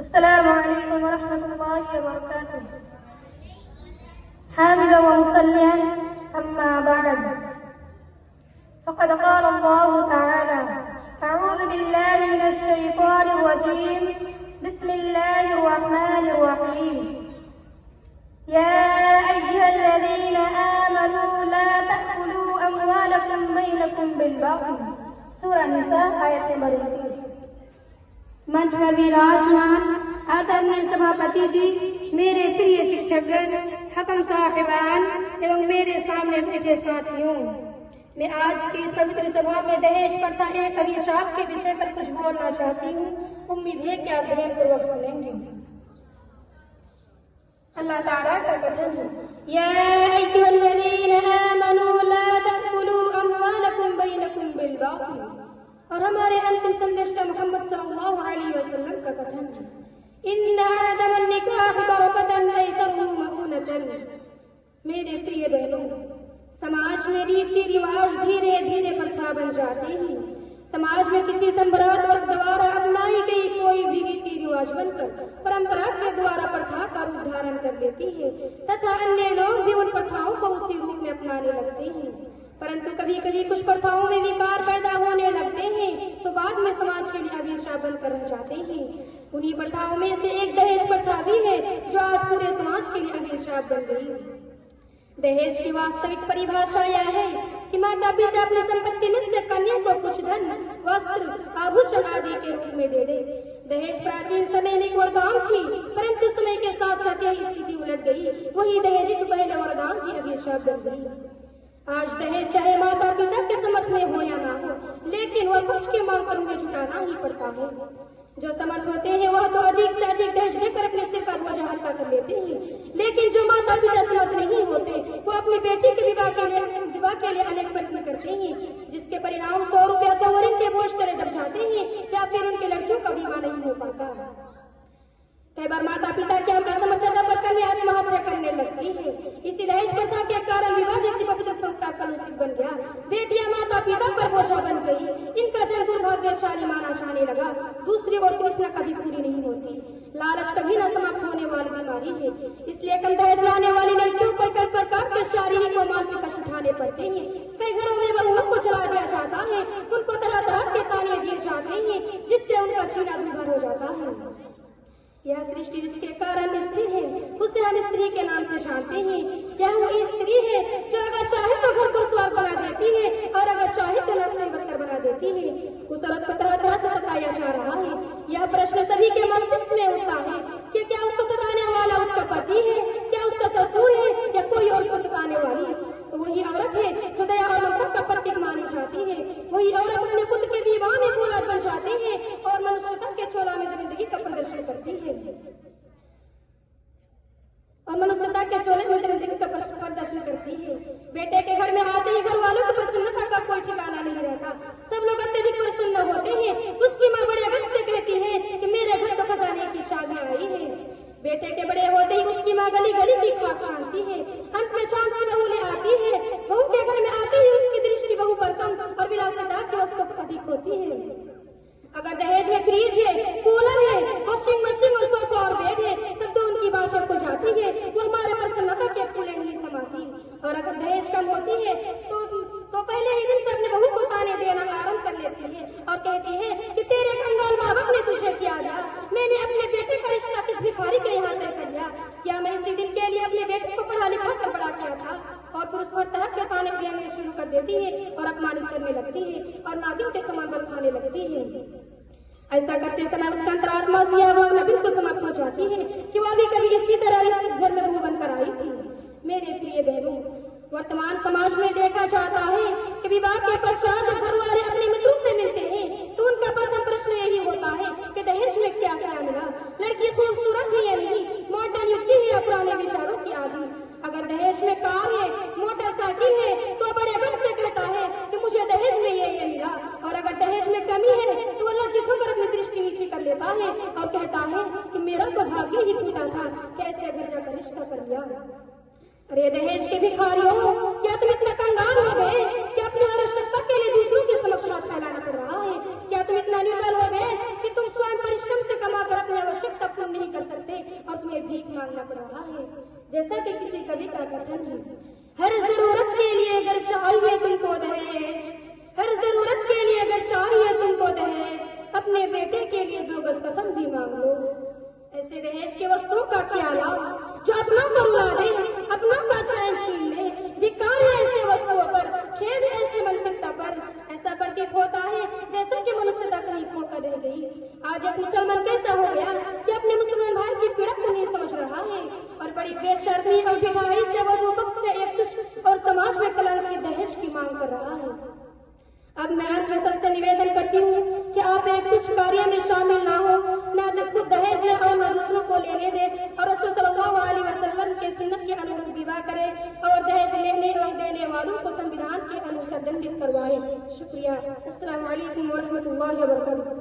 अस्सलामु अलैकुम वरहमतुल्लाहि वबरकातुह। हामिदा व मुसल्लियन अम्मा बअद। फ़क़द क़ाल अल्लाहु तआला अऊज़ु बिल्लाहि मिनश शैतानिर रजीम बिस्मिल्लाहिर रहमानिर रहीम। या अय्युहल्लज़ीना आमनू ला तअकुलू अम्वालकुम बैनकुम बिल-बातिल। सूरह निसा आयत नंबर 29। मंच पर विराजमान आदरणीय सभापति जी, मेरे प्रिय शिक्षकगण, हकम साहिबान एवं मेरे सामने बैठे साथियों, मैं आज की इस पवित्र सभा में दहेज प्रथा एक अभिशाप के विषय पर कुछ बोलना चाहती हूँ। उम्मीद है कि आप ध्यान पूर्वक सुनेंगे। अल्लाह ताला का कथन है, या अय्युहल्लज़ीना आमनू ला तअकुलू अम्वालकुम बैनकुम बिल-बातिल। और हमारे अंतिम संदेशा मोहम्मद सल्लल्लाहु अलैहि वसल्लम का कथन है, इन्ना अदमन निकाह बरकतन लैसहु मऊनतन। मेरे प्रिय बहनों, समाज में रीति रिवाज धीरे धीरे प्रथा बन जाती है। समाज में किसी सम्राट और द्वारा अपनाई गई कोई भी रीति रिवाज बनकर परंपरा के द्वारा प्रथा का रूप धारण कर लेती है तथा अन्य लोग भी उन प्रथाओं को उसी रूप में अपनाने लगते हैं। परंतु कभी कभी कुछ प्रथाओं में विकार पैदा होने लगते हैं तो बाद में समाज के लिए अभिशाप बनकर रह जाते हैं। उन्हीं प्रथाओं में से एक दहेज प्रथा भी है जो आज पूरे समाज के लिए अभिशाप बन गई है। दहेज की वास्तविक परिभाषा यह है कि माता पिता अपनी संपत्ति में से कन्या को कुछ धन, वस्त्र, आभूषण आदि के रूप में दे दे। दहेज प्राचीन समय में वरदान थी, परंतु समय के साथ साथ यह स्थिति उलट गई। वही दहेज जो पहले वरदान थी अभिशाप बन गई। आज दहेज चाहे माता पिता के समर्थ में हो या ना हो, लेकिन वह कुछ की मांग पर उन्हें जुटाना ही पड़ता है। जो समर्थ होते हैं वह तो अधिक से अधिक दहेज देकर अपने सिर का बोझ हल्का कर लेते हैं, लेकिन जो माता पिता समर्थ नहीं होते वो अपनी बेटी के विवाह के लिए अनेक प्रयत्न करते हैं, जिसके परिणाम 100 रुपया तो और इनके बोझ करे दब जाते हैं या फिर उनके लड़कियों का विवाह नहीं हो पाता। कई बार माता पिता की असमर्थता पर कन्या आत्महत्या करने लगती है। इसी दहेज प्रथा के कारण विवाह जैसी पवित्र संस्कार कलुषित बन गया। बेटियां माता पिता पर बोझा बन गई, इनका जन्म दुर्भाग्यशाली माना जाने लगा। दूसरी ओर कृष्णा कभी पूरी नहीं होती। लालच कभी न समाप्त होने वाली बीमारी है, इसलिए कम दहेज लाने वाली लड़कियों को कई प्रकार के शारीरिक और मानसिक कष्ट उठाने पड़ते हैं। कई घरों में बहुओं को चला दिया जाता है, उनको तरह तरह के ताने दिए जाते हैं, जिससे उनका जीना दुर्भर हो जाता है। यह सृष्टि जिसके कारण स्थिर है उसे हम स्त्री के नाम से जानते हैं। यह वो स्त्री है जो अगर चाहे तो घर को स्वर्ग बना देती है और अगर चाहे तो नरक से बदतर बना देती है। उस औरत को तरह तरह से सताया जा रहा है। यह प्रश्न सभी के मस्तिष्क में उठता है कि क्या उसको सताने वाला उसका पति है, क्या उसका ससुर है या कोई और उसको सताने वाली। तो वही औरत है जो दया और नफरत का प्रतीक मानी जाती है। वही औरत अपने पुत्र के विवाह में फूलर बन जाती है और मनुष्यता के चोला में जिंदगी का प्रदर्शन करती है बेटे के घर में आते ही घर वालों की प्रसन्नता का कोई ठिकाना नहीं रहता। सब लोग अत्यधिक प्रसन्न होते हैं। उसकी माँ बड़े अगस्त से कहती है कि मेरे घर तो खजाने की शादी आई है। बेटे के बड़े होते ही उसकी माँ गली गली की खाक छानती है। अंत में शांत की बहू ले आती है। बहू के घर में आते ही उसकी दृष्टि बहू पर कम और विलासिता की वस्तु अधिक होती है। अगर दहेज में फ्रिज है, कूलर है, वॉशिंग मशीन और सोफा और बेड है तब तो उनकी भाषा खुल जाती है, वो हमारे प्रसन्नता के फूले नहीं समाती। और अगर दहेज कम होती है तो पहले ही दिन से अपने बहू को ताने देना आरंभ कर लेती है और कहती है कि तेरे कंगाल माँ बाप ने तुझे क्या दिया। मैंने अपने बेटे का रिश्ता किस भिखारी के यहाँ तय कर लिया। क्या मैं इसी दिन के लिए अपने बेटे को पढ़ा लिखा कर बड़ा किया था। और फिर उसको तरह के ताने देने शुरू कर देती है और अपमानित करने लगती है और नागिन के समान बल खाने लगती है। ऐसा करते समय उसका अंतरात्मा भावना बिल्कुल समाप्त हो जाती है कि वह भी कभी इसी तरह इस घर में बहू बनकर आई थी। मेरे प्रिय बहनों, वर्तमान समाज में देखा जाता है कि विवाह के पश्चात जब घर वाले अपने मित्रों से मिलते हैं तो उनका प्रथम प्रश्न यही होता है कि दहेज में क्या क्या मिला, लड़की खूबसूरत है या नहीं, मॉडर्न युग की या पुराने विचारों की आदि। अगर दहेज में कार है, मोटरसाइकिल है तो बड़े बन से कहता है कि मुझे दहेज में ये मिला। और अगर दहेज में कमी है तो वह लज्जित होकर अपनी दृष्टि नीचे कर लेता है और कहता है कि मेरा तो भाग्य ही फूटा था, कैसे घर जाकर रिश्ता कर लिया। अरे दहेज के भिखारियों, क्या तुम इतना कंगाल हो गए कि अपनी आवश्यकता के लिए दूसरों के समक्ष हाथ फैलाना पड़ रहा है। क्या तुम इतना निर्बल हो गए कि तुम स्वयं परिश्रम से कमाकर अपनी आवश्यकता प्रतीत होता है जैसे कि मनुष्यता कहीं खोकर रह गई। आज एक मुसलमान कैसा हो गया कि अपने मुसलमान भाई की पीड़ा को नहीं समझ रहा है और बड़ी बेशर्मी और ढिठाई से वधू पक्ष से एक तुच्छ और समाज में कलंक की दहेज की मांग कर रहा है। अब मैं अंत में सबसे निवेदन करती हूँ कि आप एक तुच्छ कार्य में शामिल ना हो, न खुद दहेज ले और न दूसरों को लेने दे और रसूल सल्लल्लाहु अलैहि वसल्लम के सुन्नत के अनुरूप विवाह करें और दहेज लेने और देने वालों को संविधान के अनुसार दंडित करवाएं। शुक्रिया। अस्सलामु अलैकुम व रहमतुल्लाहि व बरकातुहू।